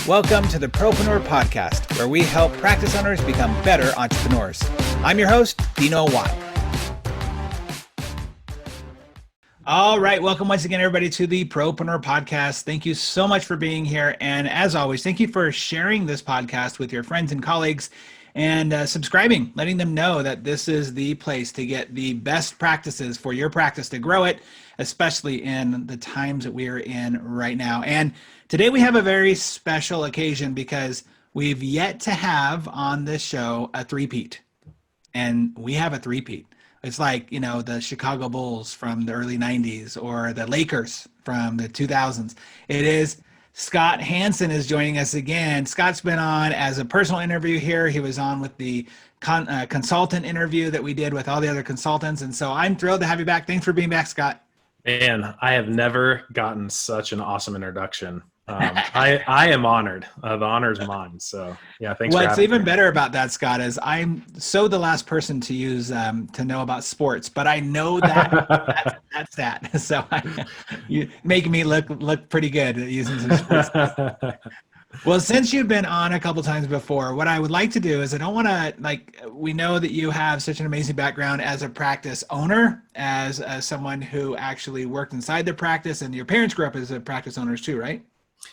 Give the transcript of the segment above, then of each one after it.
Welcome to the Propreneur Podcast, where we help practice owners become better entrepreneurs. I'm your host, Dino Watt. All right, welcome once again, everybody, to the Propreneur Podcast. Thank you so much for being here. And as always, thank you for sharing this podcast with your friends and colleagues and subscribing, letting them know that this is the place to get the best practices for your practice to grow it, especially in the times that we are in right now. And today we have a very special occasion because we've yet to have on this show a three-peat. And we have a three-peat. It's like, you know, the Chicago Bulls from the early 90s or the Lakers from the 2000s. It is Scott Hansen is joining us again. Scott's been on as a personal interview here. He was on with the consultant interview that we did with all the other consultants. And so I'm thrilled to have you back. Thanks for being back, Scott. Man, I have never gotten such an awesome introduction. I am honored. The honor is mine. So yeah, thanks. What's even better about that, Scott, is I'm so the last person to use to know about sports, but I know that that's that. So you make me look pretty good at using some sports. Well, since you've been on a couple times before, what I would like to do is I don't want to, we know that you have such an amazing background as a practice owner, as someone who actually worked inside the practice, and your parents grew up as practice owners too, right?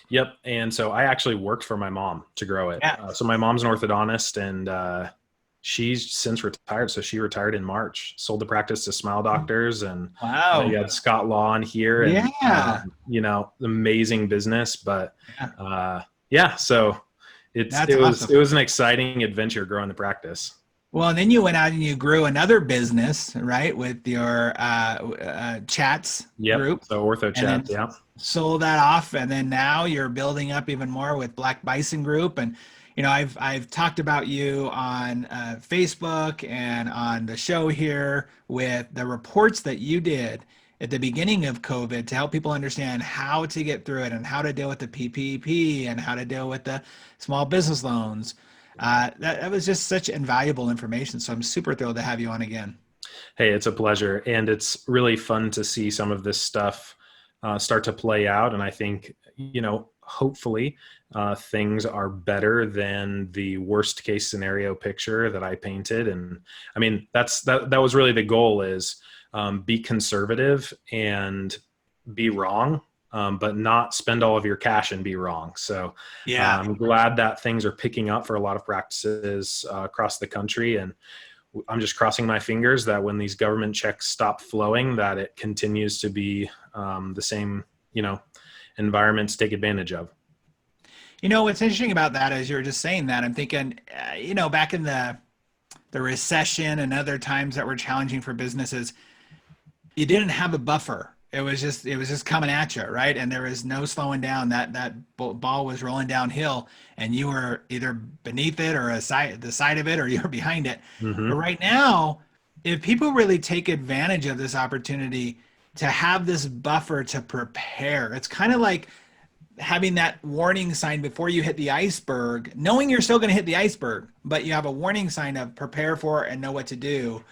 Yep. And so I actually worked for my mom to grow it. Yeah. So my mom's an orthodontist, and she's since retired. So she retired in March, sold the practice to Smile Doctors, and wow, you had Scott Law on here, and yeah, amazing business. But so it was an exciting adventure growing the practice. Well, and then you went out and you grew another business, right, with your chats group. So Ortho Chats, yeah. Sold that off, and then now you're building up even more with Black Bison Group. And you know, I've talked about you on Facebook and on the show here with the reports that you did at the beginning of COVID to help people understand how to get through it and how to deal with the PPP and how to deal with the small business loans. That was just such invaluable information. So I'm super thrilled to have you on again. Hey, it's a pleasure. And it's really fun to see some of this stuff start to play out. And I think, hopefully things are better than the worst case scenario picture that I painted. And I mean, that was really the goal, is be conservative and be wrong. But not spend all of your cash and be wrong. So yeah, I'm glad that things are picking up for a lot of practices across the country. And I'm just crossing my fingers that when these government checks stop flowing, that it continues to be the same, environment to take advantage of. You know, what's interesting about that is you were just saying that, I'm thinking, back in the recession and other times that were challenging for businesses, you didn't have a buffer. It was just coming at you, right? And there was no slowing down. That ball was rolling downhill, and you were either beneath it or the side of it, or you were behind it. Mm-hmm. But right now, if people really take advantage of this opportunity to have this buffer to prepare, it's kind of like having that warning sign before you hit the iceberg, knowing you're still going to hit the iceberg, but you have a warning sign of prepare for it and know what to do.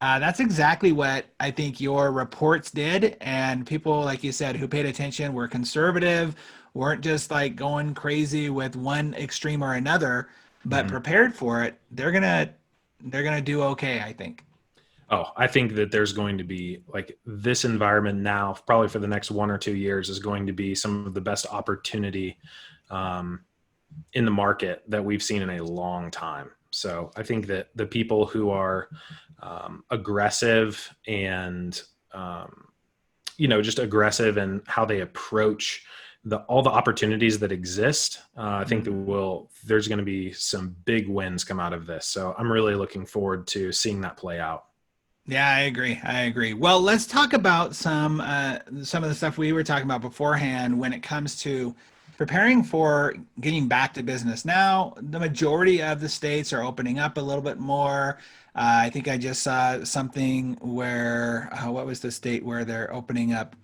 That's exactly what I think your reports did. And people, like you said, who paid attention, were conservative, weren't just like going crazy with one extreme or another, but prepared for it. They're gonna do okay, I think. Oh, I think that there's going to be, like, this environment now, probably for the next 1 or 2 years, is going to be some of the best opportunity in the market that we've seen in a long time. So I think that the people who are aggressive and, just aggressive in how they approach all the opportunities that exist, I think there's going to be some big wins come out of this. So I'm really looking forward to seeing that play out. Yeah, I agree. Well, let's talk about some of the stuff we were talking about beforehand when it comes to preparing for getting back to business. Now, the majority of the states are opening up a little bit more. I think I just saw something where, what was the state where they're opening up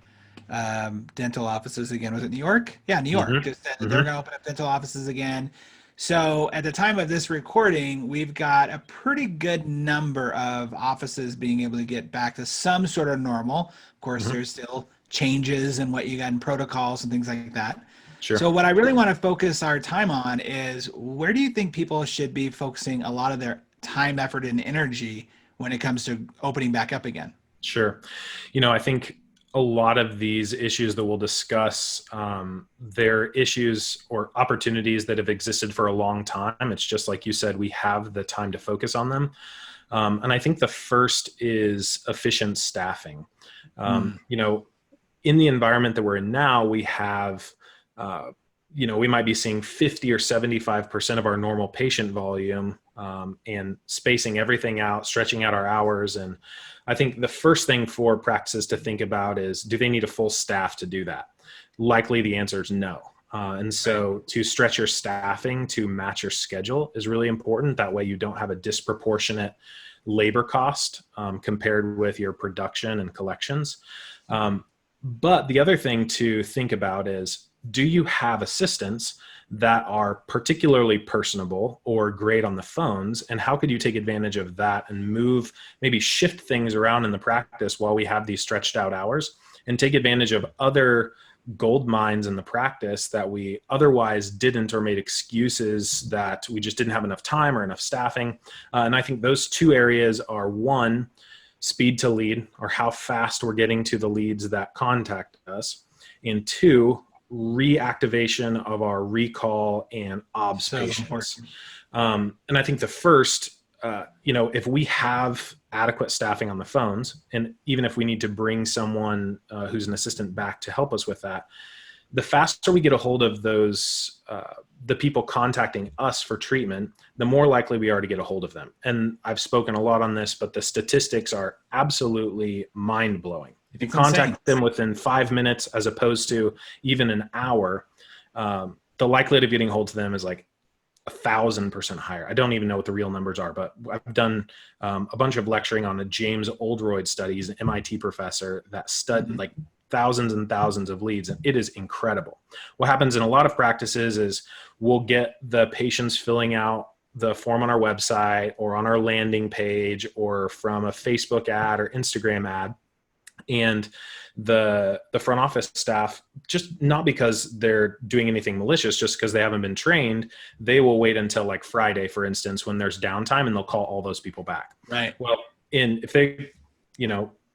dental offices again? Was it New York? Yeah, New York. Just said that they're going to open up dental offices again. So at the time of this recording, we've got a pretty good number of offices being able to get back to some sort of normal. Of course, there's still changes in what you got in protocols and things like that. Sure. So what I really want to focus our time on is, where do you think people should be focusing a lot of their time, effort, and energy when it comes to opening back up again? Sure. I think a lot of these issues that we'll discuss, they're issues or opportunities that have existed for a long time. It's just like you said, we have the time to focus on them. And I think the first is efficient staffing. In the environment that we're in now, we have, we might be seeing 50 or 75% of our normal patient volume, and spacing everything out, stretching out our hours. And I think the first thing for practices to think about is, do they need a full staff to do that? Likely the answer is no. And so to stretch your staffing to match your schedule is really important. That way you don't have a disproportionate labor cost compared with your production and collections. But the other thing to think about is, do you have assistants that are particularly personable or great on the phones? And how could you take advantage of that and maybe shift things around in the practice while we have these stretched out hours, and take advantage of other gold mines in the practice that we otherwise didn't, or made excuses that we just didn't have enough time or enough staffing. And I think those two areas are: one, speed to lead, or how fast we're getting to the leads that contact us; and two, reactivation of our recall and obs patients. And I think the first, if we have adequate staffing on the phones, and even if we need to bring someone who's an assistant back to help us with that, the faster we get a hold of those, the people contacting us for treatment, the more likely we are to get a hold of them. And I've spoken a lot on this, but the statistics are absolutely mind-blowing. If you contact them within 5 minutes, as opposed to even an hour, the likelihood of getting a hold of them is like 1,000% higher. I don't even know what the real numbers are, but I've done a bunch of lecturing on the James Oldroyd study. He's an MIT professor that studied like thousands and thousands of leads, and it is incredible. What happens in a lot of practices is we'll get the patients filling out the form on our website or on our landing page or from a Facebook ad or Instagram ad. And the front office staff, just not because they're doing anything malicious, just because they haven't been trained, they will wait until like Friday, for instance, when there's downtime, and they'll call all those people back. Right. Well, if they,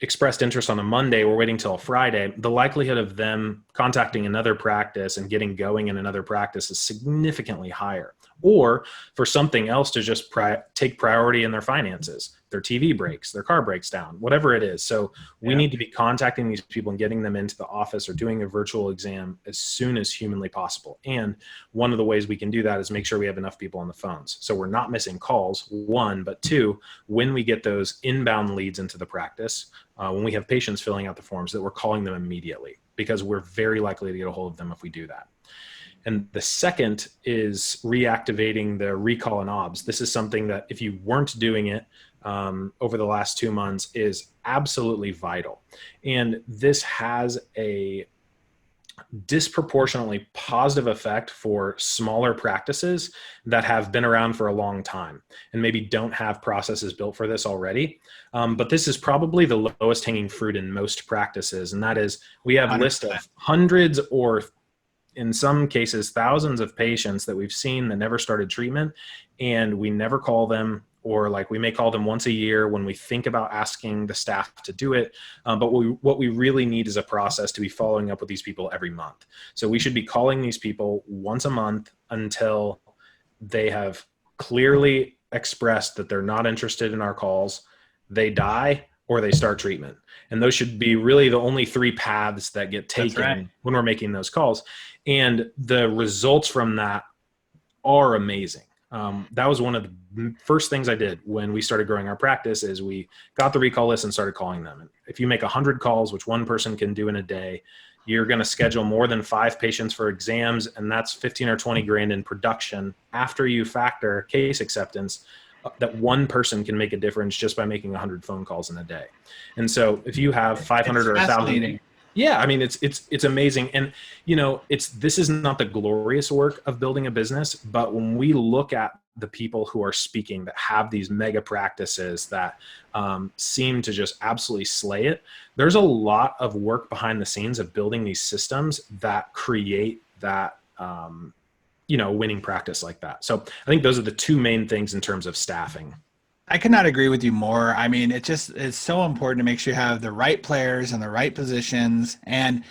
expressed interest on a Monday, we're waiting till Friday, the likelihood of them contacting another practice and getting going in another practice is significantly higher. Or for something else to just take priority in their finances, their TV breaks, their car breaks down, whatever it is. So we need to be contacting these people and getting them into the office or doing a virtual exam as soon as humanly possible. And one of the ways we can do that is make sure we have enough people on the phones. So we're not missing calls, one, but two, when we get those inbound leads into the practice, when we have patients filling out the forms, that we're calling them immediately, because we're very likely to get a hold of them if we do that. And the second is reactivating the recall and obs. This is something that, if you weren't doing it over the last 2 months, is absolutely vital. And this has a disproportionately positive effect for smaller practices that have been around for a long time and maybe don't have processes built for this already. But this is probably the lowest hanging fruit in most practices. And that is, we have a list of hundreds, or in some cases, thousands of patients that we've seen that never started treatment, and we never call them, or like we may call them once a year when we think about asking the staff to do it. But what we really need is a process to be following up with these people every month. So we should be calling these people once a month until they have clearly expressed that they're not interested in our calls, they die, or they start treatment. And those should be really the only 3 paths that get taken when we're making those calls. And the results from that are amazing. That was one of the first things I did when we started growing our practice, is we got the recall list and started calling them. And if you make 100 calls, which one person can do in a day, you're going to schedule more than 5 patients for exams. And that's 15 or 20 grand in production after you factor case acceptance. That one person can make a difference just by making 100 phone calls in a day. And so if you have 500 or 1,000, yeah, I mean, it's amazing. And, this is not the glorious work of building a business, but when we look at the people who are speaking that have these mega practices that seem to just absolutely slay it, there's a lot of work behind the scenes of building these systems that create that winning practice like that. So I think those are the two main things in terms of staffing. I could not agree with you more. I mean, it's so important to make sure you have the right players in the right positions. And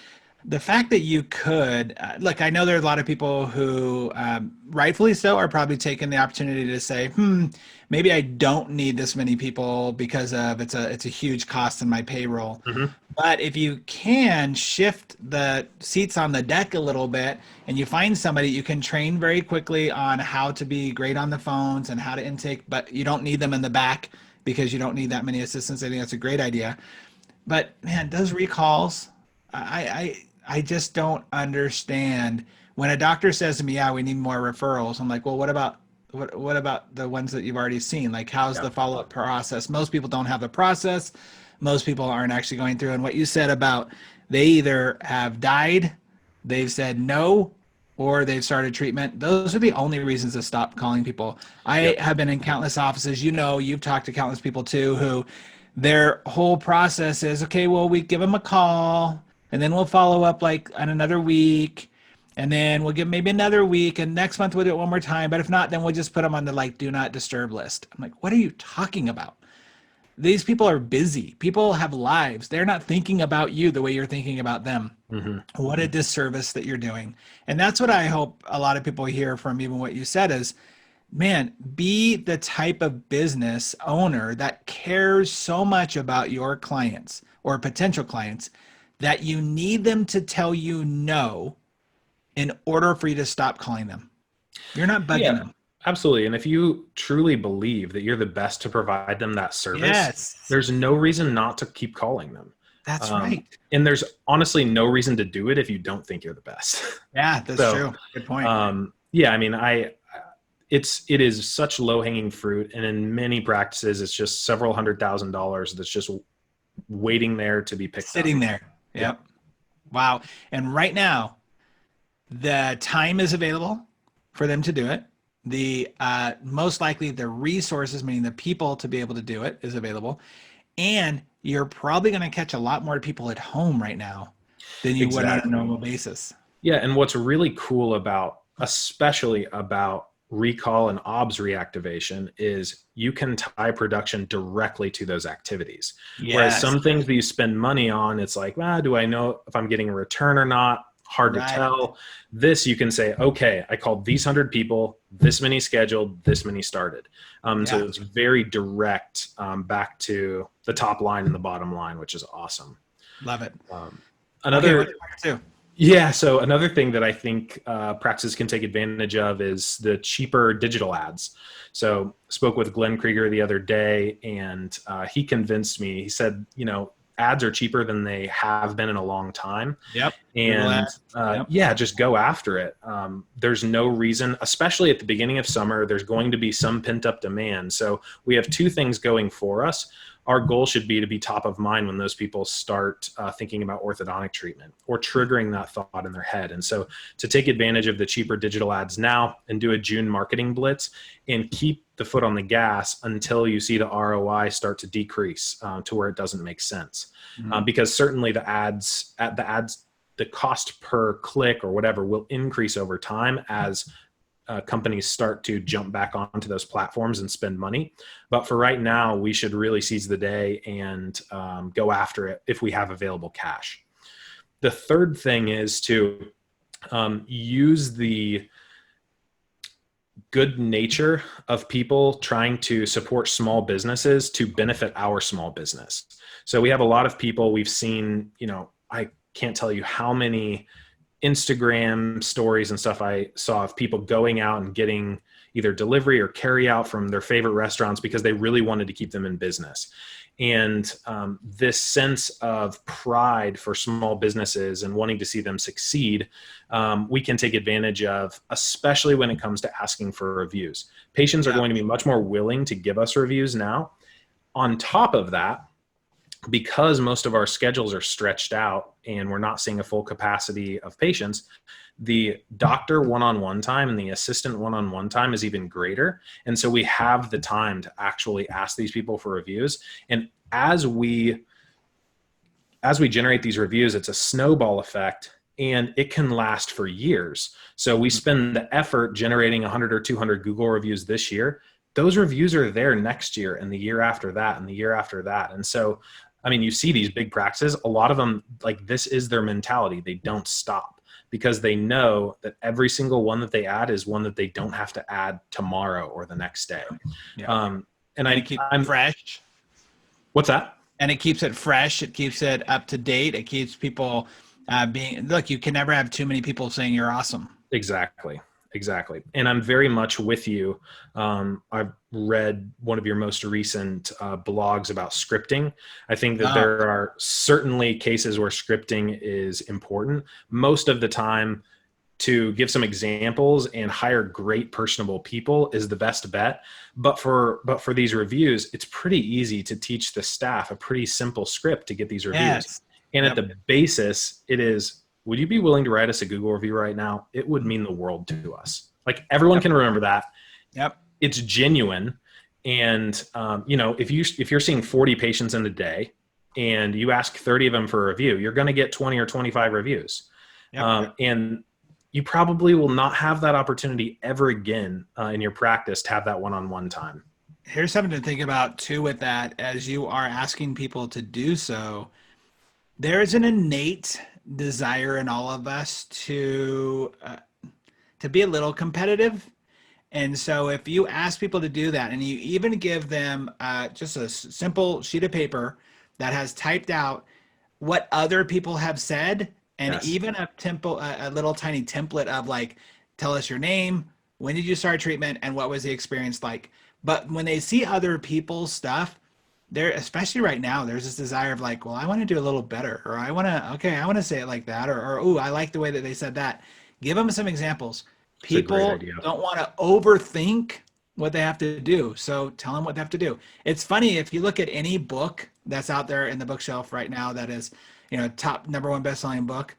the fact that you could, look, I know there are a lot of people who, rightfully so, are probably taking the opportunity to say, maybe I don't need this many people because of it's a huge cost in my payroll. Mm-hmm. But if you can shift the seats on the deck a little bit and you find somebody you can train very quickly on how to be great on the phones and how to intake, but you don't need them in the back because you don't need that many assistants. I think that's a great idea. But man, those recalls, I just don't understand. When a doctor says to me, "Yeah, we need more referrals," I'm like, "Well, what about the ones that you've already seen? Like, how's the follow-up process?" Most people don't have a process. Most people aren't actually going through. And what you said about they either have died, they've said no, or they've started treatment. Those are the only reasons to stop calling people. I have been in countless offices. You've talked to countless people too, who their whole process is, okay, well, we give them a call and then we'll follow up like on another week. And then we'll give maybe another week, and next month we'll do it one more time. But if not, then we'll just put them on the like do not disturb list. I'm like, what are you talking about? These people are busy. People have lives. They're not thinking about you the way you're thinking about them. Mm-hmm. What a disservice that you're doing. And that's what I hope a lot of people hear from even what you said is, man, be the type of business owner that cares so much about your clients or potential clients that you need them to tell you no in order for you to stop calling them. You're not bugging them. Absolutely. And if you truly believe that you're the best to provide them that service, there's no reason not to keep calling them. That's right. And there's honestly no reason to do it if you don't think you're the best. Yeah, that's true. Good point. I mean, it is such low hanging fruit. And in many practices, it's just several $100,000 that's just waiting there to be picked up. Sitting there. Yep. Wow. And right now, the time is available for them to do it. The most likely the resources, meaning the people to be able to do it, is available. And you're probably going to catch a lot more people at home right now than you would on a normal basis. Yeah. And what's really cool especially about recall and OBS reactivation is you can tie production directly to those activities. Yes. Whereas some things that you spend money on, it's like, do I know if I'm getting a return or not? Hard to tell. This you can say, okay, I called these 100 people, this many scheduled, this many started. So it's very direct back to the top line and the bottom line, which is awesome. Love it. So another thing that I think practices can take advantage of is the cheaper digital ads. So spoke with Glenn Krieger the other day, and he convinced me. He said, ads are cheaper than they have been in a long time. Yep. And just go after it. There's no reason, especially at the beginning of summer, there's going to be some pent up demand. So we have two things going for us. Our goal should be to be top of mind when those people start thinking about orthodontic treatment or triggering that thought in their head. And so to take advantage of the cheaper digital ads now and do a June marketing blitz and keep the foot on the gas until you see the ROI start to decrease to where it doesn't make sense. Mm-hmm. Because certainly the cost per click or whatever will increase over time as companies start to jump back onto those platforms and spend money. But for right now, we should really seize the day and go after it if we have available cash. The third thing is to use the good nature of people trying to support small businesses to benefit our small business. So we have a lot of people we've seen, I can't tell you how many Instagram stories and stuff I saw of people going out and getting either delivery or carry out from their favorite restaurants because they really wanted to keep them in business. And this sense of pride for small businesses and wanting to see them succeed, we can take advantage of, especially when it comes to asking for reviews. Patients are going to be much more willing to give us reviews now. On top of that, because most of our schedules are stretched out and we're not seeing a full capacity of patients, the doctor one-on-one time and the assistant one-on-one time is even greater. And so we have the time to actually ask these people for reviews. And as we generate these reviews, it's a snowball effect. and it can last for years. So we spend the effort generating 100 or 200 Google reviews this year. Those reviews are there next year and the year after that and the year after that. And so, I mean, you see these big practices, a lot of them, like, this is their mentality. They don't stop because they know that every single one that they add is one that they don't have to add tomorrow or the next day. Yeah. And I'm fresh. What's that? And it keeps it fresh. It keeps it up to date. It keeps people look, you can never have too many people saying you're awesome. Exactly. And I'm very much with you. I've read one of your most recent blogs about scripting. I think that there are certainly cases where scripting is important. Most of the time, to give some examples and hire great personable people is the best bet. But for these reviews, it's pretty easy to teach the staff a pretty simple script to get these reviews. Yes. And at the basis, it is, would you be willing to write us a Google review right now? It would mean the world to us. Like, everyone can remember that. Yep. It's genuine. And, if you're seeing 40 patients in a day and you ask 30 of them for a review, you're going to get 20 or 25 reviews. Yep. And you probably will not have that opportunity ever again in your practice to have that one-on-one time. Here's something to think about too with that. As you are asking people to do so, there is an innate desire in all of us to be a little competitive. And so if you ask people to do that and you even give them just a simple sheet of paper that has typed out what other people have said, and even a little tiny template of, like, tell us your name, when did you start treatment, and what was the experience like. But when they see other people's stuff, there, especially right now, there's this desire of, like, well, I want to do a little better, or I want to say it like that, or oh, I like the way that they said that. Give them some examples. People don't want to overthink what they have to do, so tell them what they have to do. It's funny, if you look at any book that's out there in the bookshelf right now that is, top #1 best-selling book,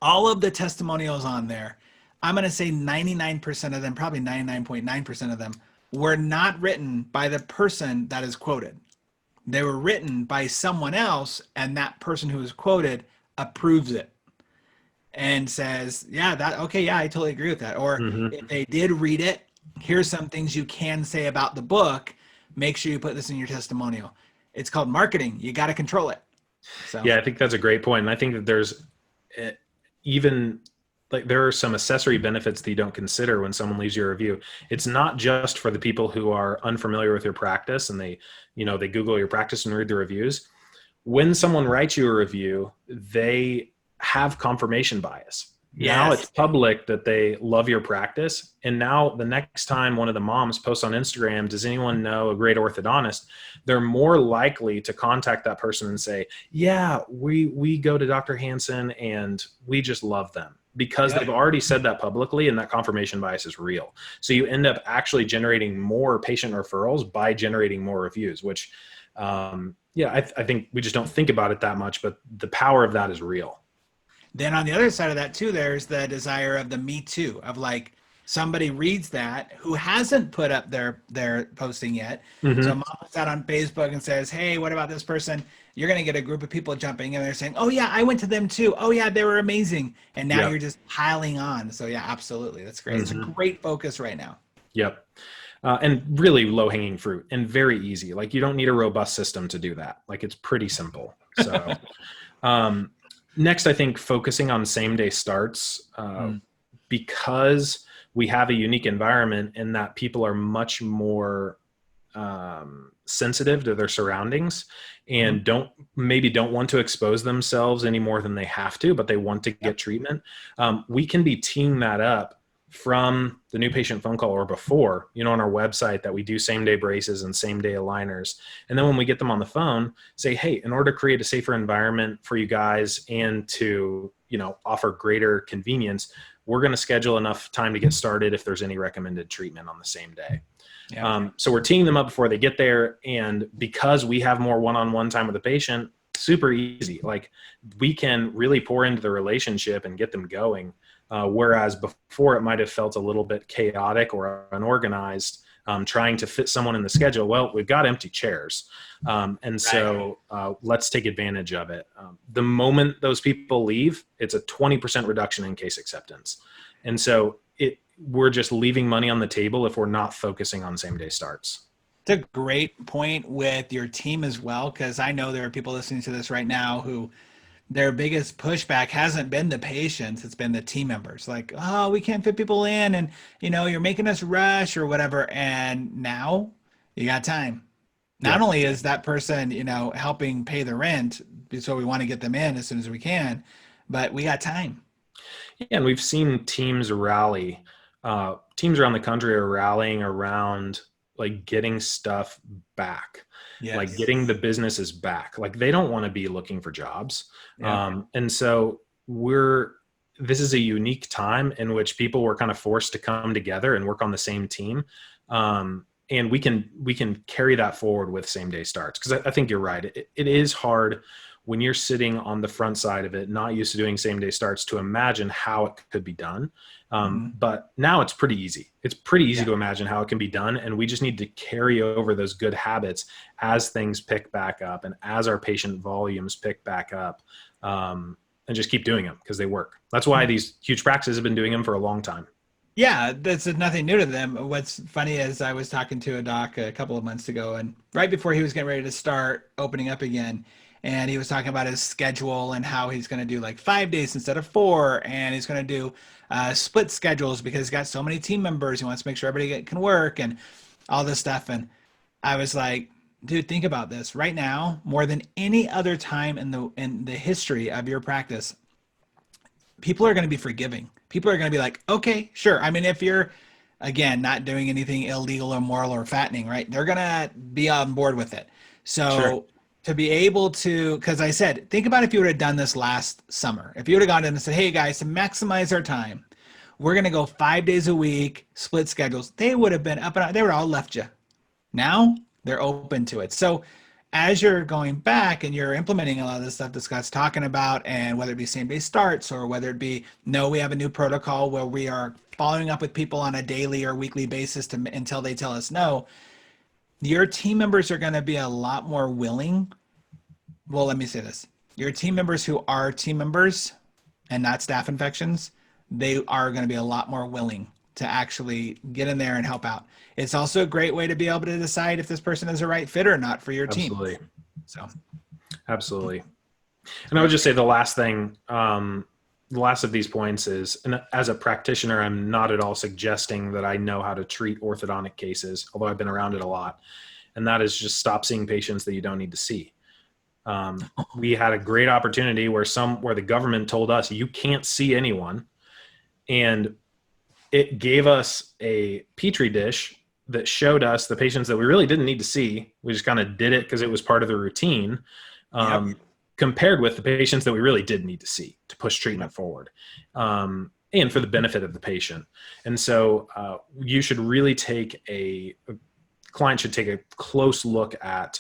all of the testimonials on there, I'm going to say 99% of them, probably 99.9% of them, were not written by the person that is quoted. They were written by someone else, and that person who is quoted approves it and says, I totally agree with that. Or if they did read it, here's some things you can say about the book. Make sure you put this in your testimonial. It's called marketing. You got to control it. So. Yeah, I think that's a great point. And I think that there's there are some accessory benefits that you don't consider when someone leaves you a review. It's not just for the people who are unfamiliar with your practice and they Google your practice and read the reviews. When someone writes you a review, they have confirmation bias. Yes. Now it's public that they love your practice. And now the next time one of the moms posts on Instagram, does anyone know a great orthodontist? They're more likely to contact that person and say, yeah, we go to Dr. Hansen and we just love them, because they've already said that publicly, and that confirmation bias is real. So you end up actually generating more patient referrals by generating more reviews, which, I think we just don't think about it that much, but the power of that is real. Then on the other side of that too, there's the desire of the me too, of, like, somebody reads that who hasn't put up their posting yet. So mom puts out on Facebook and says, hey, what about this person? You're going to get a group of people jumping and they're saying, oh yeah, I went to them too. Oh yeah, they were amazing. And now you're just piling on. So yeah, absolutely. That's great. It's a great focus right now. Yep. And really low hanging fruit and very easy. Like, you don't need a robust system to do that. Like, it's pretty simple. So, next, I think focusing on same day starts, because we have a unique environment in that people are much more sensitive to their surroundings and don't want to expose themselves any more than they have to, but they want to get treatment. We can be teeing that up from the new patient phone call or before, on our website, that we do same day braces and same day aligners. And then when we get them on the phone, say, hey, in order to create a safer environment for you guys and to, offer greater convenience, we're going to schedule enough time to get started if there's any recommended treatment on the same day. So we're teeing them up before they get there. And because we have more one-on-one time with the patient, super easy. Like, we can really pour into the relationship and get them going. Whereas before it might have felt a little bit chaotic or unorganized. trying to fit someone in the schedule. Well, we've got empty chairs. So let's take advantage of it. The moment those people leave, it's a 20% reduction in case acceptance. And so we're just leaving money on the table if we're not focusing on same day starts. It's a great point with your team as well, because I know there are people listening to this right now who their biggest pushback hasn't been the patients, it's been the team members. Like, oh, we can't fit people in, and you're making us rush or whatever. And now you got time. Not only is that person, helping pay the rent, so we want to get them in as soon as we can, but we got time. Yeah, and we've seen teams rally. Teams around the country are rallying around like getting stuff back, like getting the businesses back. Like they don't want to be looking for jobs. And so this is a unique time in which people were kind of forced to come together and work on the same team. And we can carry that forward with same day starts. Cause I think you're right. It is hard when you're sitting on the front side of it, not used to doing same day starts, to imagine how it could be done. But now it's pretty easy. It's pretty easy to imagine how it can be done. And we just need to carry over those good habits as things pick back up and as our patient volumes pick back up, and just keep doing them because they work. That's why these huge practices have been doing them for a long time. Yeah, that's nothing new to them. What's funny is I was talking to a doc a couple of months ago, and right before he was getting ready to start opening up again, and he was talking about his schedule and how he's going to do like 5 days instead of 4, and he's going to do split schedules because he's got so many team members. He wants to make sure everybody can work and all this stuff. And I was like, dude, think about this. Right now, more than any other time in the history of your practice, people are going to be forgiving. People are going to be like, okay, sure. I mean, if you're, again, not doing anything illegal or immoral or fattening, right? They're going to be on board with it. So to be able to, because I said, think about if you would have done this last summer. If you would have gone in and said, hey guys, to maximize our time, we're going to go 5 days a week, split schedules. They would have been up and out. They would have all left you. Now they're open to it. So as you're going back and you're implementing a lot of this stuff that Scott's talking about, and whether it be same day starts or whether it be, no, we have a new protocol where we are following up with people on a daily or weekly basis until they tell us no, your team members are going to be a lot more willing. Well, let me say this. Your team members who are team members and not staph infections, they are going to be a lot more willing to actually get in there and help out. It's also a great way to be able to decide if this person is a right fit or not for your team. Absolutely. And I would just say the last thing, the last of these points is, and as a practitioner, I'm not at all suggesting that I know how to treat orthodontic cases, although I've been around it a lot. And that is just stop seeing patients that you don't need to see. We had a great opportunity where the government told us you can't see anyone, and it gave us a petri dish that showed us the patients that we really didn't need to see. We just kind of did it because it was part of the routine, compared with the patients that we really did need to see to push treatment forward, and for the benefit of the patient. And so you should really client should take a close look at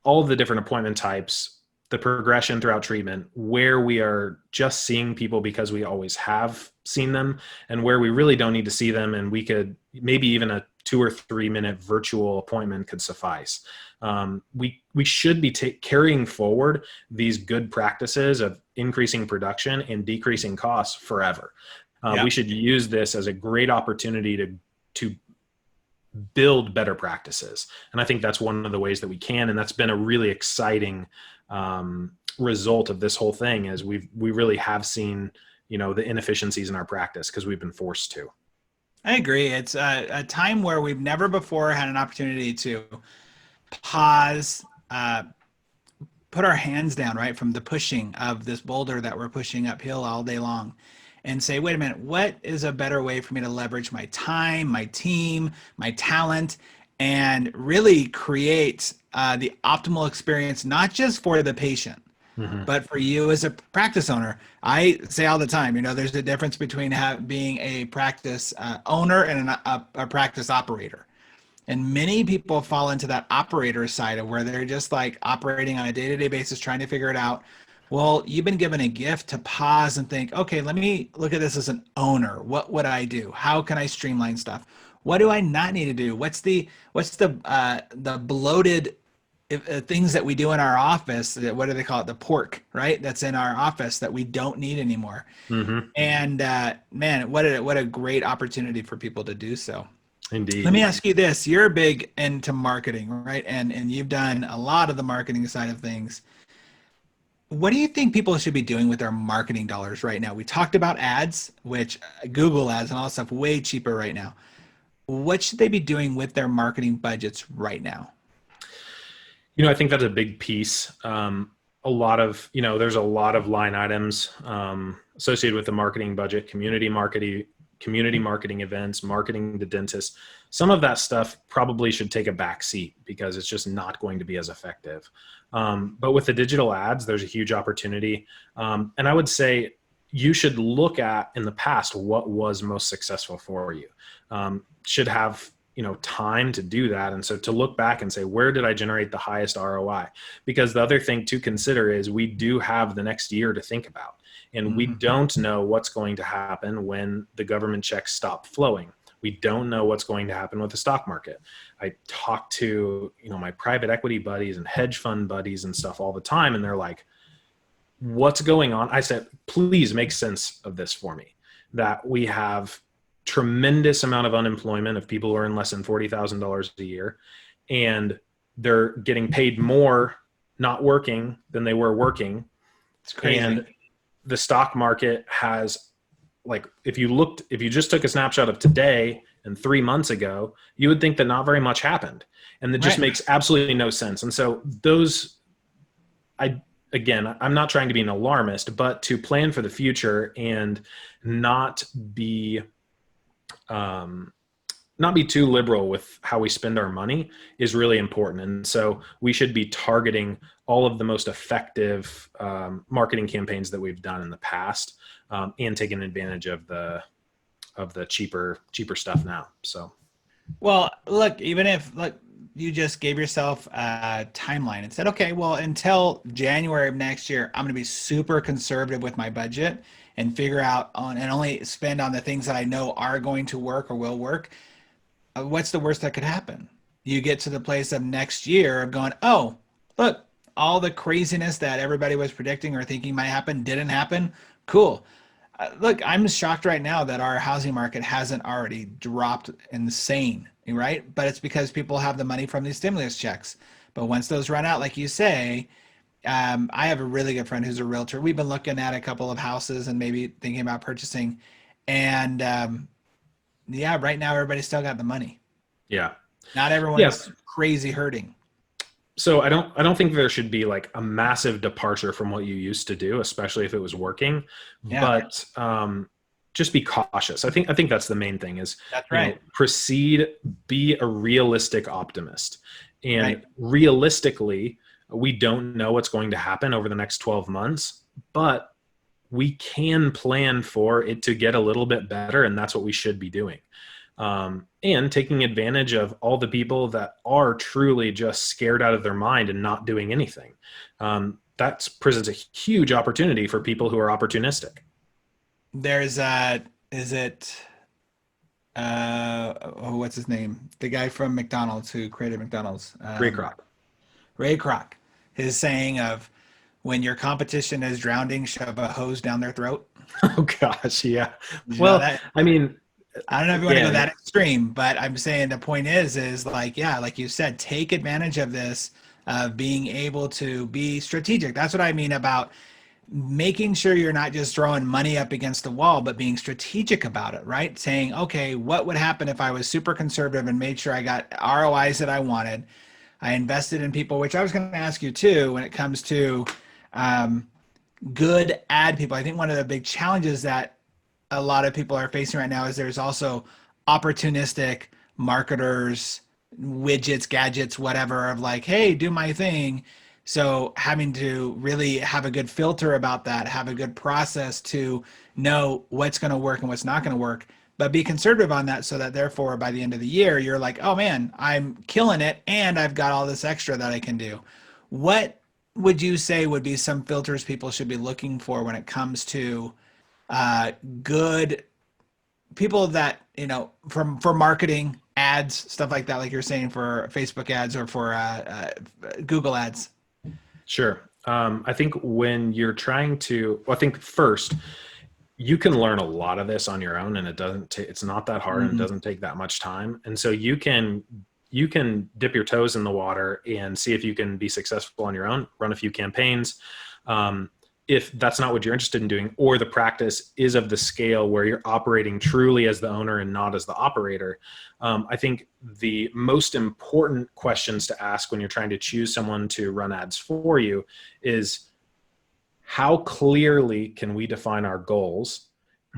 all of the different appointment types, the progression throughout treatment, where we are just seeing people because we always have seen them, and where we really don't need to see them. And we could, maybe even a 2 or 3 minute virtual appointment could suffice. We should be carrying forward these good practices of increasing production and decreasing costs forever. We should use this as a great opportunity to build better practices. And I think that's one of the ways that we can. And that's been a really exciting result of this whole thing, is we really have seen, the inefficiencies in our practice because we've been forced to. I agree. It's a time where we've never before had an opportunity to pause, put our hands down, right, from the pushing of this boulder that we're pushing uphill all day long, and say, wait a minute, what is a better way for me to leverage my time, my team, my talent, and really create the optimal experience, not just for the patient, but for you as a practice owner. I say all the time, there's a difference between being a practice owner and a practice operator. And many people fall into that operator side of where they're just like operating on a day-to-day basis, trying to figure it out. Well, you've been given a gift to pause and think, okay, let me look at this as an owner. What would I do? How can I streamline stuff? What do I not need to do? What's the bloated things that we do in our office? What do they call it? The pork, right? That's in our office that we don't need anymore. Mm-hmm. And man, what a great opportunity for people to do so. Let Indeed. me ask you this. You're big into marketing, right? And you've done a lot of the marketing side of things. What do you think people should be doing with their marketing dollars right now? We talked about ads, which Google ads and all that stuff way cheaper right now. What should they be doing with their marketing budgets right now? I think that's a big piece. A lot of, there's a lot of line items associated with the marketing budget, community marketing events, marketing to dentists. Some of that stuff probably should take a back seat because it's just not going to be as effective. But with the digital ads, there's a huge opportunity. And I would say you should look at in the past what was most successful for you. Should have time to do that. And so to look back and say, where did I generate the highest ROI? Because the other thing to consider is we do have the next year to think about. And we don't know what's going to happen when the government checks stop flowing. We don't know what's going to happen with the stock market. I talk to, my private equity buddies and hedge fund buddies and stuff all the time. And they're like, what's going on? I said, please make sense of this for me, that we have tremendous amount of unemployment of people who earn less than $40,000 a year, and they're getting paid more not working than they were working. It's crazy. And the stock market has, like, if you just took a snapshot of today and 3 months ago, you would think that not very much happened. And that just makes absolutely no sense. And so I'm not trying to be an alarmist, but to plan for the future and not be too liberal with how we spend our money is really important. And so we should be targeting all of the most effective marketing campaigns that we've done in the past, and taking advantage of the cheaper stuff now. So, well, look, even if you just gave yourself a timeline and said, okay, well, until January of next year, I'm going to be super conservative with my budget and figure out and only spend on the things that I know are going to work or will work. What's the worst that could happen? You get to the place of next year of going, oh, look, all the craziness that everybody was predicting or thinking might happen didn't happen. Cool. Look, I'm shocked right now that our housing market hasn't already dropped insane, right? But it's because people have the money from these stimulus checks. But once those run out, like you say, I have a really good friend who's a realtor. We've been looking at a couple of houses and maybe thinking about purchasing. And yeah, right now everybody's still got the money. yeah. Not everyone is crazy hurting. So I don't think there should be like a massive departure from what you used to do, especially if it was working. Yeah. But just be cautious. I think that's the main thing is, That's right. Proceed, be a realistic optimist. And realistically, we don't know what's going to happen over the next 12 months, but we can plan for it to get a little bit better. And that's what we should be doing. And taking advantage of all the people that are truly just scared out of their mind and not doing anything. That presents a huge opportunity for people who are opportunistic. There's what's his name? The guy from McDonald's who created McDonald's. Ray Kroc. Ray Kroc. His saying of, when your competition is drowning, shove a hose down their throat. Oh gosh, yeah. Well, I mean, I don't know if you want to go that extreme, but I'm saying the point is like, yeah, like you said, take advantage of this, being able to be strategic. That's what I mean about making sure you're not just throwing money up against the wall, but being strategic about it, right? Saying, okay, what would happen if I was super conservative and made sure I got ROIs that I wanted? I invested in people, which I was going to ask you too, when it comes to good ad people. I think one of the big challenges that a lot of people are facing right now is there's also opportunistic marketers, widgets, gadgets, whatever, of like, hey, do my thing. So having to really have a good filter about that, have a good process to know what's going to work and what's not going to work, but be conservative on that so that therefore by the end of the year, you're like, oh man, I'm killing it and I've got all this extra that I can do. What would you say would be some filters people should be looking for when it comes to good people that, for marketing ads, stuff like that, like you're saying for Facebook ads or for Google ads. Sure. I think when you're trying to, well, I think first you can learn a lot of this on your own, and it's not that hard and it doesn't take that much time. And so you can dip your toes in the water and see if you can be successful on your own, run a few campaigns. If that's not what you're interested in doing, or the practice is of the scale where you're operating truly as the owner and not as the operator, I think the most important questions to ask when you're trying to choose someone to run ads for you is, how clearly can we define our goals,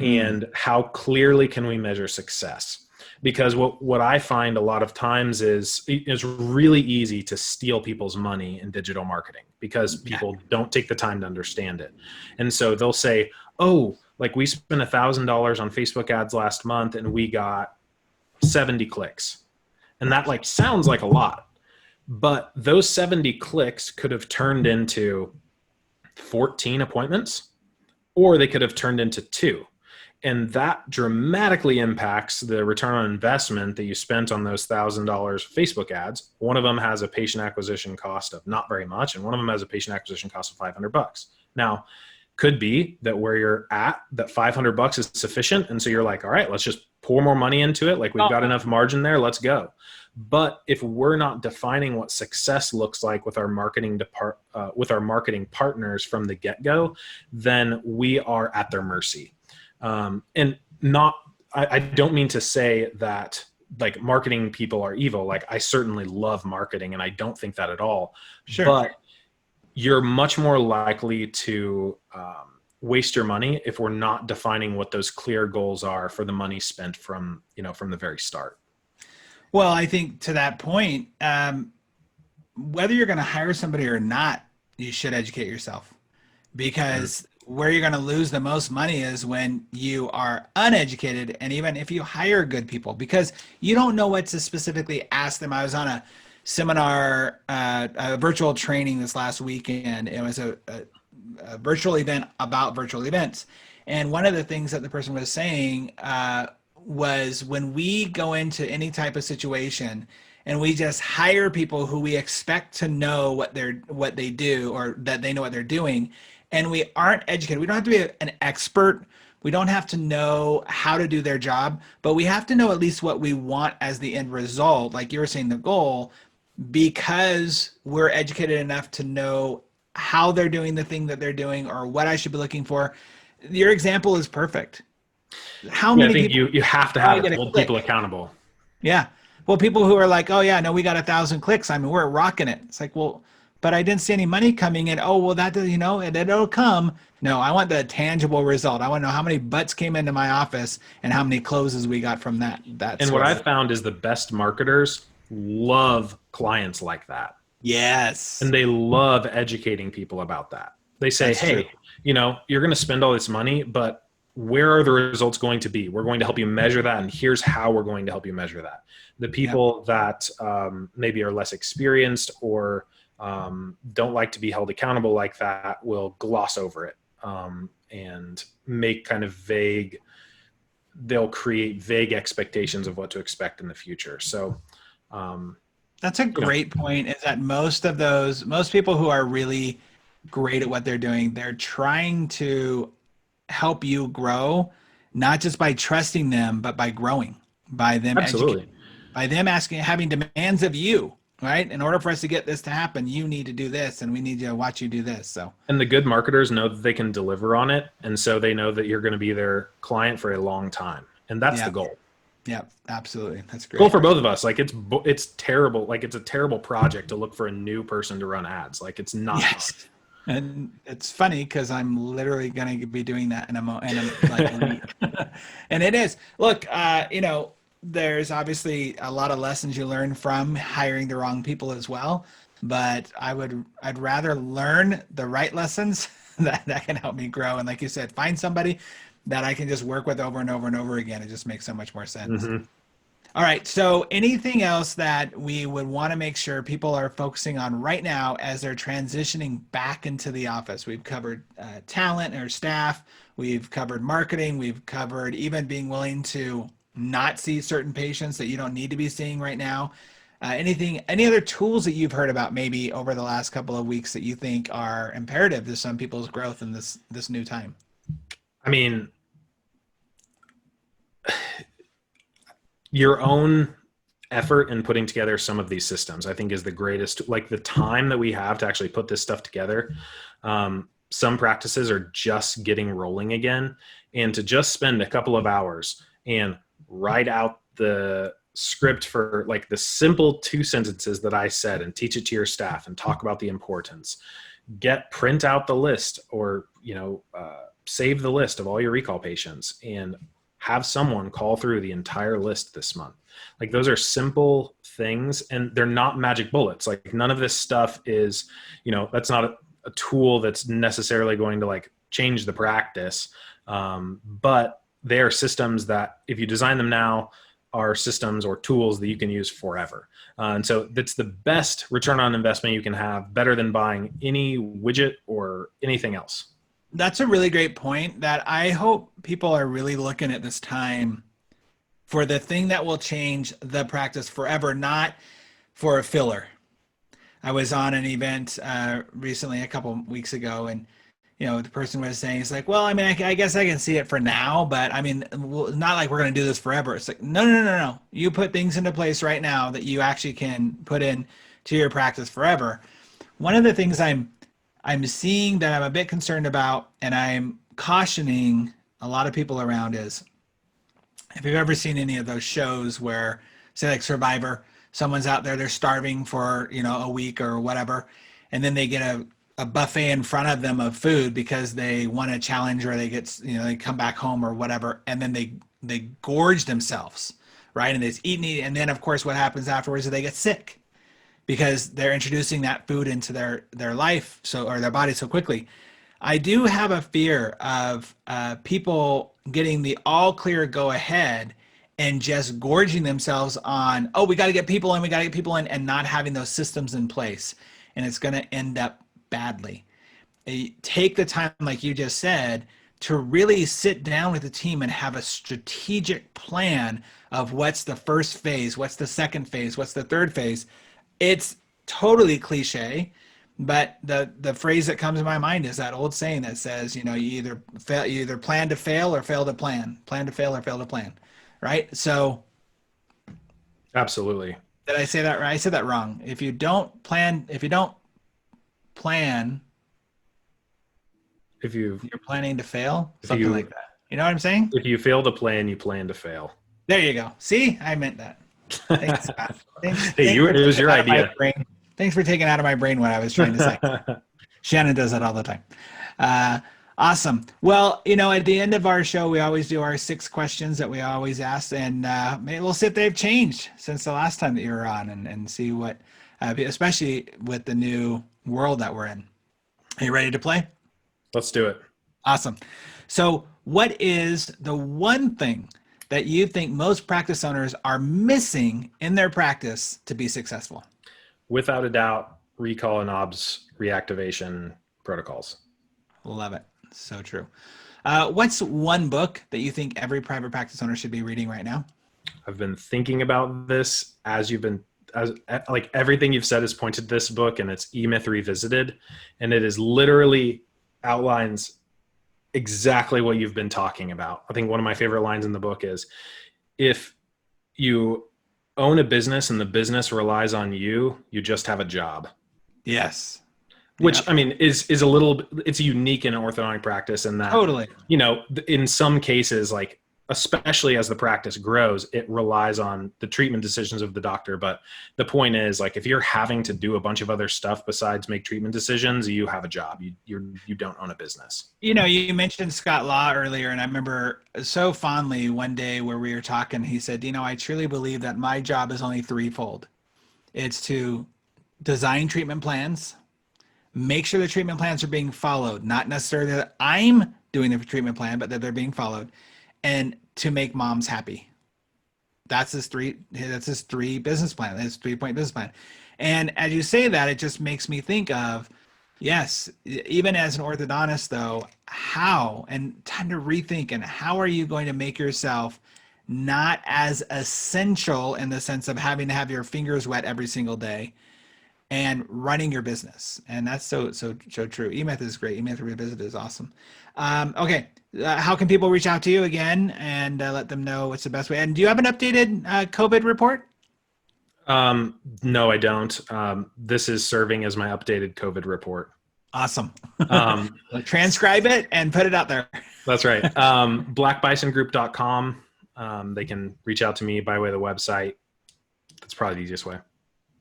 and how clearly can we measure success? Because what I find a lot of times is it's really easy to steal people's money in digital marketing because people don't take the time to understand it. And so they'll say, oh, like we spent $1,000 on Facebook ads last month and we got 70 clicks. And that like sounds like a lot, but those 70 clicks could have turned into 14 appointments, or they could have turned into 2. And that dramatically impacts the return on investment that you spent on those $1,000 Facebook ads. One of them has a patient acquisition cost of not very much, and one of them has a patient acquisition cost of $500. Now, could be that where you're at, that $500 is sufficient. And so you're like, all right, let's just pour more money into it. Like we've got enough margin there, let's go. But if we're not defining what success looks like with our marketing partners from the get-go, then we are at their mercy. And I don't mean to say that like marketing people are evil. Like I certainly love marketing and I don't think that at all. Sure. But you're much more likely to waste your money if we're not defining what those clear goals are for the money spent from the very start. Well, I think to that point, whether you're going to hire somebody or not, you should educate yourself, because where you're going to lose the most money is when you are uneducated, and even if you hire good people, because you don't know what to specifically ask them. I was on a seminar, a virtual training this last weekend. It was a virtual event about virtual events. And one of the things that the person was saying was, when we go into any type of situation and we just hire people who we expect to know what they do, or that they know what they're doing, and we aren't educated. We don't have to be an expert. We don't have to know how to do their job, but we have to know at least what we want as the end result, like you were saying, the goal, because we're educated enough to know how they're doing the thing that they're doing, or what I should be looking for. Your example is perfect. How many I think people, you have to hold people accountable. Yeah. Well, people who are like, oh yeah, no, we got 1,000 clicks. I mean, we're rocking it. It's like, well, but I didn't see any money coming in. Oh, well, that, it'll come. No, I want the tangible result. I want to know how many butts came into my office and how many closes we got from that. And what I've found is the best marketers love clients like that. Yes. And they love educating people about that. They say, That's hey, true. You're going to spend all this money, but where are the results going to be? We're going to help you measure that. And here's how we're going to help you measure that. The people that maybe are less experienced or don't like to be held accountable like that will gloss over it and make kind of they'll create vague expectations of what to expect in the future. So that's a great point, is that most people who are really great at what they're doing, they're trying to help you grow, not just by trusting them, but by growing, by them Absolutely. by them having demands of you, right? In order for us to get this to happen, you need to do this, and we need to watch you do this. So, and the good marketers know that they can deliver on it. And so they know that you're going to be their client for a long time. And that's the goal. Yeah, absolutely. That's great. Goal for both of us. Like it's terrible. Like it's a terrible project to look for a new person to run ads. Like it's not. Yes. And it's funny because I'm literally going to be doing that in a week. And it is. Look, there's obviously a lot of lessons you learn from hiring the wrong people as well. But I'd rather learn the right lessons that can help me grow. And like you said, find somebody that I can just work with over and over and over again. It just makes so much more sense. Mm-hmm. All right. So anything else that we would want to make sure people are focusing on right now as they're transitioning back into the office? We've covered talent or staff. We've covered marketing. We've covered even being willing to not see certain patients that you don't need to be seeing right now. Any other tools that you've heard about maybe over the last couple of weeks that you think are imperative to some people's growth in this new time? I mean, your own effort in putting together some of these systems, I think, is the greatest. Like the time that we have to actually put this stuff together. Some practices are just getting rolling again, and to just spend a couple of hours and write out the script for like the simple 2 sentences that I said and teach it to your staff and talk about the importance. Print out the list, or save the list of all your recall patients and have someone call through the entire list this month. Like those are simple things, and they're not magic bullets. Like none of this stuff is, that's not a tool that's necessarily going to like change the practice. But they are systems that if you design them now are systems or tools that you can use forever. And so that's the best return on investment you can have, better than buying any widget or anything else. That's a really great point that I hope people are really looking at this time for the thing that will change the practice forever, not for a filler. I was on an event recently, a couple weeks ago, and the person was saying, it's like, well, I mean, I guess I can see it for now, but I mean, not like we're going to do this forever. It's like, no. You put things into place right now that you actually can put in to your practice forever. One of the things I'm seeing that I'm a bit concerned about, and I'm cautioning a lot of people around, is if you've ever seen any of those shows where, say like Survivor, someone's out there, they're starving for, a week or whatever, and then they get a buffet in front of them of food because they won a challenge, or they get, they come back home or whatever, and then they gorge themselves, right? And they eat and eat. And then of course what happens afterwards is they get sick because they're introducing that food into their life, or their body so quickly. I do have a fear of people getting the all clear go ahead and just gorging themselves on, oh, we got to get people in, and not having those systems in place. And it's going to end up badly. Take the time, like you just said, to really sit down with the team and have a strategic plan of what's the first phase, what's the second phase, what's the third phase. It's totally cliche, but the phrase that comes to my mind is that old saying that says, you either plan to fail or fail to plan to fail or fail to plan, right? So Absolutely. did I say that right? I said that wrong. If you don't plan, you're planning to fail, something like that. You know what I'm saying? If you fail to plan, you plan to fail. There you go. See, I meant that. Thanks, Scott. Hey, it was your idea. Thanks for taking out of my brain what I was trying to say. Shannon does that all the time. Awesome. Well, at the end of our show, we always do our 6 questions that we always ask, and maybe we'll see if they've changed since the last time that you were on, and see what, especially with the new world that we're in. Are you ready to play? Let's do it. Awesome. So what is the one thing that you think most practice owners are missing in their practice to be successful? Without a doubt, recall and OBS reactivation protocols. Love it. So true. What's one book that you think every private practice owner should be reading right now? I've been thinking about this like everything you've said has pointed to this book, and it's E-Myth Revisited. And it is literally outlines exactly what you've been talking about. I think one of my favorite lines in the book is, if you own a business and the business relies on you, you just have a job. Yes. Which, Yep. I mean, is a little, it's unique in orthodontic practice in that, Totally. In some cases, like, especially as the practice grows, it relies on the treatment decisions of the doctor. But the point is, like, if you're having to do a bunch of other stuff besides make treatment decisions, you have a job. You don't own a business. You mentioned Scott Law earlier, and I remember so fondly one day where we were talking, he said, I truly believe that my job is only threefold. It's to design treatment plans, make sure the treatment plans are being followed, not necessarily that I'm doing the treatment plan, but that they're being followed, and to make moms happy. That's his three business plan, his 3-point business plan. And as you say that, it just makes me think of, yes, even as an orthodontist though, how, and time to rethink, and how are you going to make yourself not as essential in the sense of having to have your fingers wet every single day and running your business. And that's so true. eMethod is great. eMethod Revisit is awesome. Okay. How can people reach out to you again and let them know what's the best way? And do you have an updated COVID report? No, I don't. This is serving as my updated COVID report. Awesome. Transcribe it and put it out there. That's right. blackbisongroup.com. They can reach out to me by way of the website. That's probably the easiest way.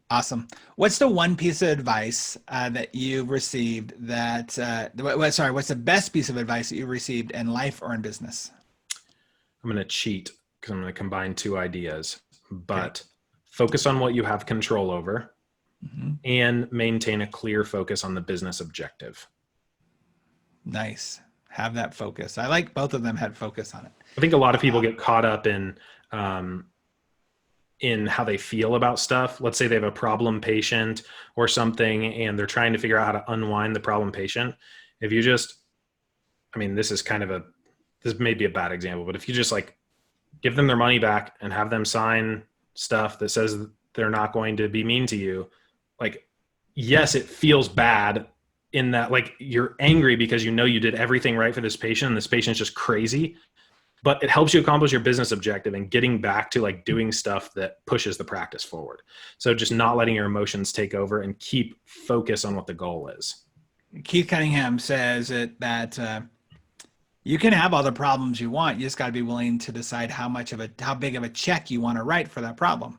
Awesome. What's the one piece of advice that you've received what's the best piece of advice that you've received in life or in business? I'm going to cheat because I'm going to combine two ideas, but focus on what you have control over and maintain a clear focus on the business objective. Nice. Have that focus. I like both of them had focus on it. I think a lot of people get caught up in how they feel about stuff. Let's say they have a problem patient or something, and they're trying to figure out how to unwind the problem patient. If you just, this may be a bad example, but if you just like give them their money back and have them sign stuff that says they're not going to be mean to you, like, yes, it feels bad in that, like, you're angry because you know you did everything right for this patient and this patient's just crazy. But it helps you accomplish your business objective and getting back to like doing stuff that pushes the practice forward. So just not letting your emotions take over and keep focus on what the goal is. Keith Cunningham says that you can have all the problems you want. You just got to be willing to decide how big of a check you want to write for that problem.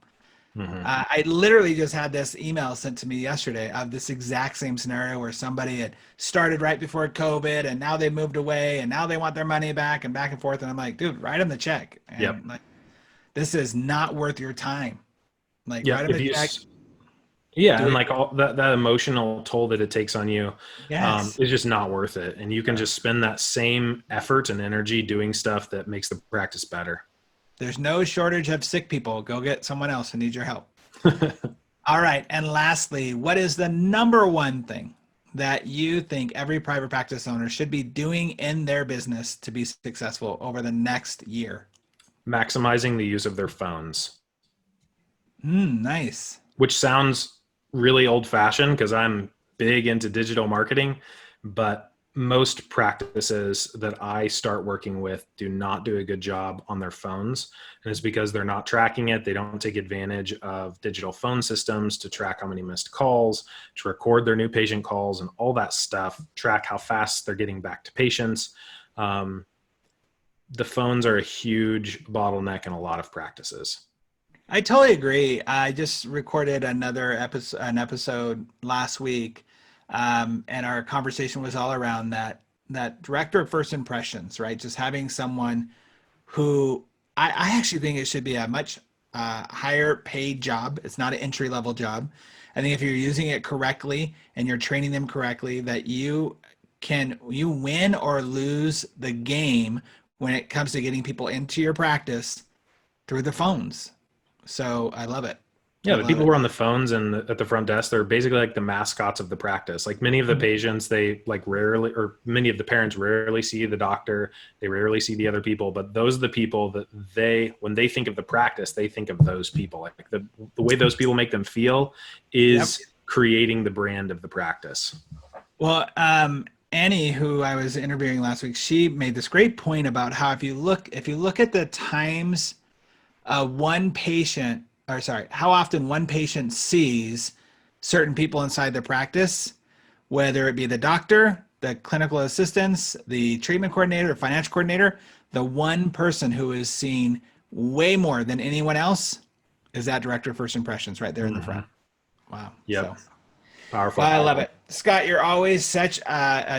I literally just had this email sent to me yesterday of this exact same scenario where somebody had started right before COVID and now they moved away and now they want their money back and back and forth. And I'm like, dude, write them the check. And like, this is not worth your time. Like, write them the check. And like all that emotional toll that it takes on you is just not worth it. And you can just spend that same effort and energy doing stuff that makes the practice better. There's no shortage of sick people. Go get someone else who needs your help. All right. And lastly, what is the number one thing that you think every private practice owner should be doing in their business to be successful over the next year? Maximizing the use of their phones. Nice. Which sounds really old-fashioned because I'm big into digital marketing, but most practices that I start working with do not do a good job on their phones. And it's because they're not tracking it. They don't take advantage of digital phone systems to track how many missed calls, to record their new patient calls and all that stuff, track how fast they're getting back to patients. The phones are a huge bottleneck in a lot of practices. I totally agree. I just recorded an episode last week. And our conversation was all around that director of first impressions, right? Just having someone who I actually think it should be a much higher paid job. It's not an entry level job. I think if you're using it correctly and you're training them correctly, that you win or lose the game when it comes to getting people into your practice through the phones. So I love it. Yeah, the people who are on the phones and at the front desk, they're basically like the mascots of the practice. Like many of the patients, they like rarely, or many of the parents rarely see the doctor. They rarely see the other people, but those are the people that when they think of the practice, they think of those people. Like the way those people make them feel is creating the brand of the practice. Well, Annie, who I was interviewing last week, she made this great point about how if you look at the times how often one patient sees certain people inside their practice, whether it be the doctor, the clinical assistants, the treatment coordinator, or financial coordinator, the one person who is seen way more than anyone else is that director of first impressions right there in the front. Wow. Yeah. So Powerful. I love it. Scott, you're always such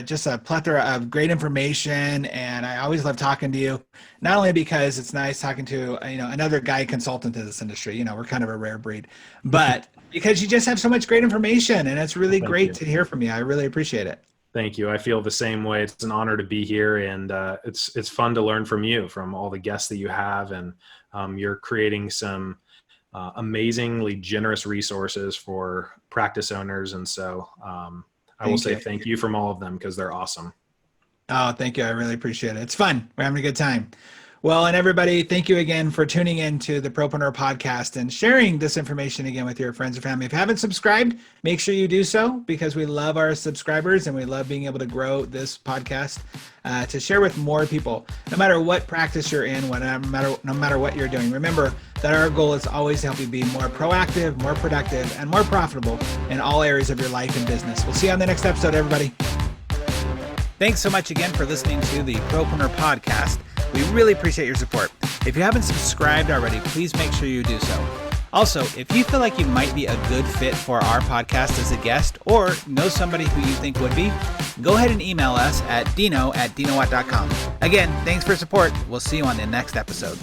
just a plethora of great information, and I always love talking to you, not only because it's nice talking to another guy consultant in this industry, we're kind of a rare breed, but because you just have so much great information, and it's really great to hear from you. I really appreciate it. Thank you. I feel the same way. It's an honor to be here, and it's fun to learn from you, from all the guests that you have, and you're creating some amazingly generous resources for practice owners. And so I will say thank you from all of them, because they're awesome. Oh, thank you. I really appreciate it. It's fun. We're having a good time. Well, and everybody, thank you again for tuning in to the Propreneur podcast and sharing this information again with your friends and family. If you haven't subscribed, make sure you do so, because we love our subscribers and we love being able to grow this podcast to share with more people, no matter what practice you're in, no matter what you're doing. Remember that our goal is always to help you be more proactive, more productive, and more profitable in all areas of your life and business. We'll see you on the next episode, everybody. Thanks so much again for listening to the Propreneur podcast. We really appreciate your support. If you haven't subscribed already, please make sure you do so. Also, if you feel like you might be a good fit for our podcast as a guest, or know somebody who you think would be, go ahead and email us at dino@dinowatt.com. Again, thanks for support. We'll see you on the next episode.